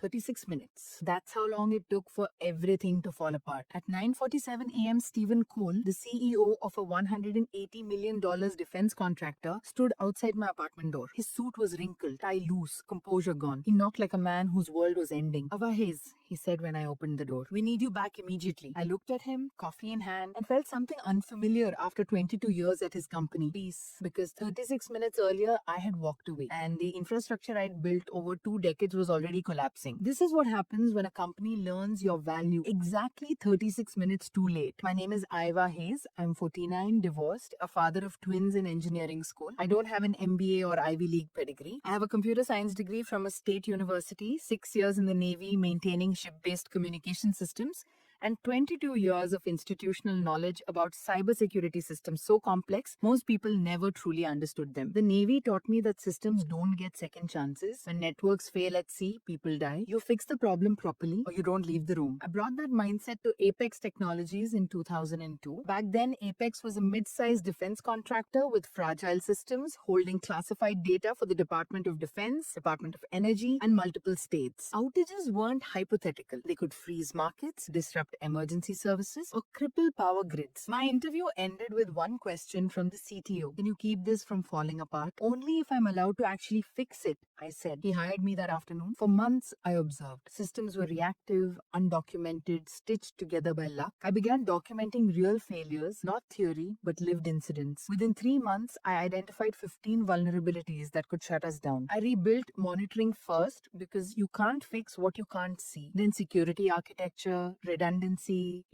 36 minutes. That's how long it took for everything to fall apart. At 9:47 a.m., Stephen Cole, the CEO of a $180 million defense contractor, stood outside my apartment door. His suit was wrinkled, tie loose, composure gone. He knocked like a man whose world was ending. Avahez, he said when I opened the door. We need you back immediately. I looked at him, coffee in hand, and felt something unfamiliar after 22 years at his company. Peace. Because 36 minutes earlier, I had walked away, and the infrastructure I'd built over 2 decades was already collapsing. This is what happens when a company learns your value exactly 36 minutes too late. My name is Iva Hayes. I'm 49, divorced, a father of twins in engineering school. I don't have an MBA or Ivy League pedigree. I have a computer science degree from a state university, 6 years in the Navy maintaining ship-based communication systems, and 22 years of institutional knowledge about cybersecurity systems so complex, most people never truly understood them. The Navy taught me that systems don't get second chances. When networks fail at sea, people die. You fix the problem properly or you don't leave the room. I brought that mindset to Apex Technologies in 2002. Back then, Apex was a mid-sized defense contractor with fragile systems holding classified data for the Department of Defense, Department of Energy, and multiple states. Outages weren't hypothetical. They could freeze markets, disrupt emergency services, or cripple power grids. My interview ended with one question from the CTO. Can you keep this from falling apart? Only if I'm allowed to actually fix it, I said. He hired me that afternoon. For months, I observed. Systems were reactive, undocumented, stitched together by luck. I began documenting real failures, not theory, but lived incidents. Within 3 months, I identified 15 vulnerabilities that could shut us down. I rebuilt monitoring first because you can't fix what you can't see. Then security architecture, redundancy,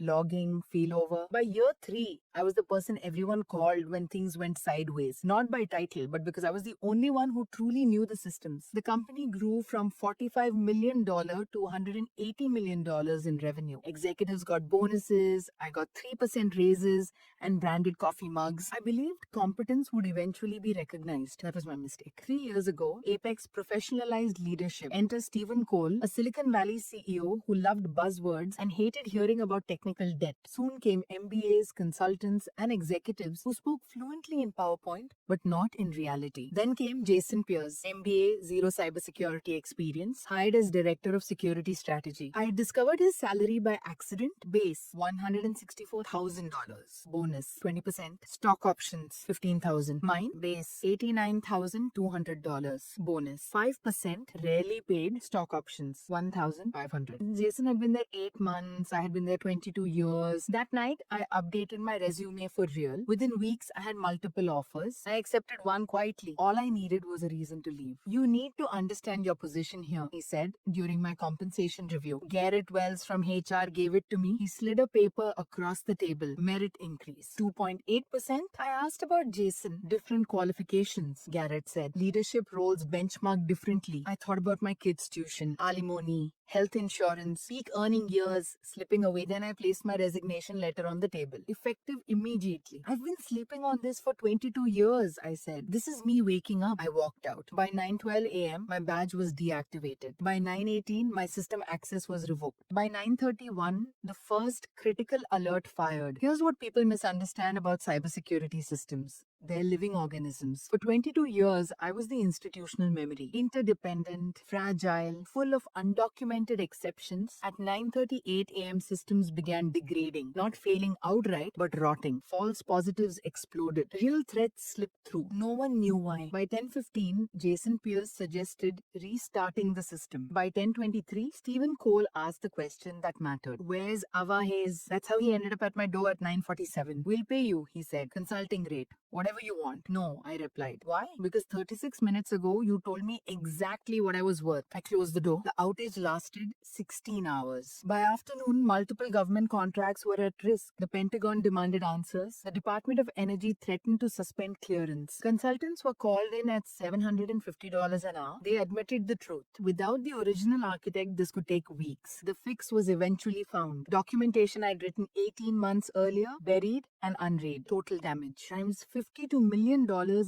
logging, failover. By year 3, I was the person everyone called when things went sideways. Not by title, but because I was the only one who truly knew the systems. The company grew from $45 million to $180 million in revenue. Executives got bonuses, I got 3% raises, and branded coffee mugs. I believed competence would eventually be recognized. That was my mistake. 3 years ago, Apex professionalized leadership. Enter Stephen Cole, a Silicon Valley CEO who loved buzzwords and hated hearing about technical debt. Soon came MBAs, consultants, and executives who spoke fluently in PowerPoint, but not in reality. Then came Jason Pierce, MBA, zero cybersecurity experience, hired as Director of Security Strategy. I discovered his salary by accident. Base, $164,000. Bonus, 20%. Stock options, $15,000. Mine, base, $89,200. Bonus, 5%. Rarely paid stock options, $1,500. Jason had been there 8 months. I had been there 22 years. That night, I updated my resume for real. Within weeks, I had multiple offers. I accepted one quietly. All I needed was a reason to leave. You need to understand your position here, he said during my compensation review. Garrett Wells from HR gave it to me. He slid a paper across the table. Merit increase, 2.8%. I asked about Jason. Different qualifications, Garrett said. Leadership roles benchmarked differently. I thought about my kids' tuition, alimony, health insurance, peak earning years slipping away. Then I placed my resignation letter on the table. Effective immediately. I've been sleeping on this for 22 years, I said. This is me waking up. I walked out. By 9:12 a.m., my badge was deactivated. By 9:18, my system access was revoked. By 9:31, the first critical alert fired. Here's what people misunderstand about cybersecurity systems. They're living organisms. For 22 years, I was the institutional memory. Interdependent, fragile, full of undocumented exceptions. At 9:38 a.m., systems began degrading. Not failing outright, but rotting. False positives exploded. Real threats slipped through. No one knew why. By 10:15, Jason Pierce suggested restarting the system. By 10:23, Stephen Cole asked the question that mattered. Where's Ava Hayes? That's how he ended up at my door at 9:47. We'll pay you, he said. Consulting rate. Whatever you want. No, I replied. Why? Because 36 minutes ago, you told me exactly what I was worth. I closed the door. The outage lasted 16 hours. By afternoon, multiple government contracts were at risk. The Pentagon demanded answers. The Department of Energy threatened to suspend clearance. Consultants were called in at $750 an hour. They admitted the truth. Without the original architect, this could take weeks. The fix was eventually found. Documentation I'd written 18 months earlier, buried, and unraid. Total damage times $52 million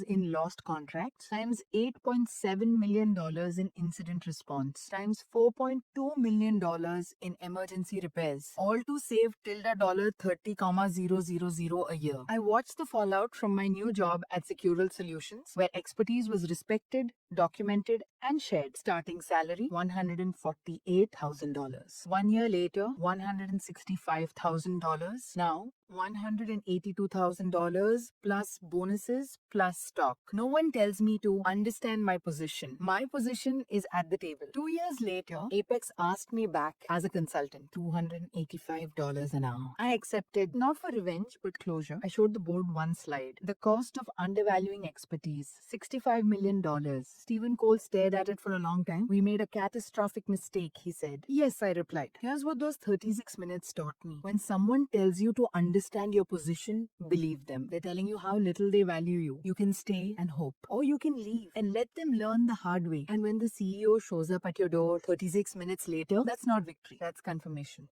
in lost contracts times $8.7 million in incident response times $4.2 million in emergency repairs, all to save tilde $30,000 a year. I watched the fallout from my new job at Secural Solutions, where expertise was respected, documented, and shared. Starting salary $148,000. 1 year later, $165,000. Now $182,000 plus bonuses plus stock. No one tells me to understand my position. My position is at the table. 2 years later, Apex asked me back as a consultant. $285 an hour. I accepted, not for revenge, but closure. I showed the board one slide. The cost of undervaluing expertise, $65 million. Stephen Cole stared at it for a long time. We made a catastrophic mistake, he said. Yes, I replied. Here's what those 36 minutes taught me. When someone tells you to understand your position, believe them. They're telling you how little they value you. You can stay and hope, or you can leave and let them learn the hard way. And when the CEO shows up at your door 36 minutes later, that's not victory, that's confirmation.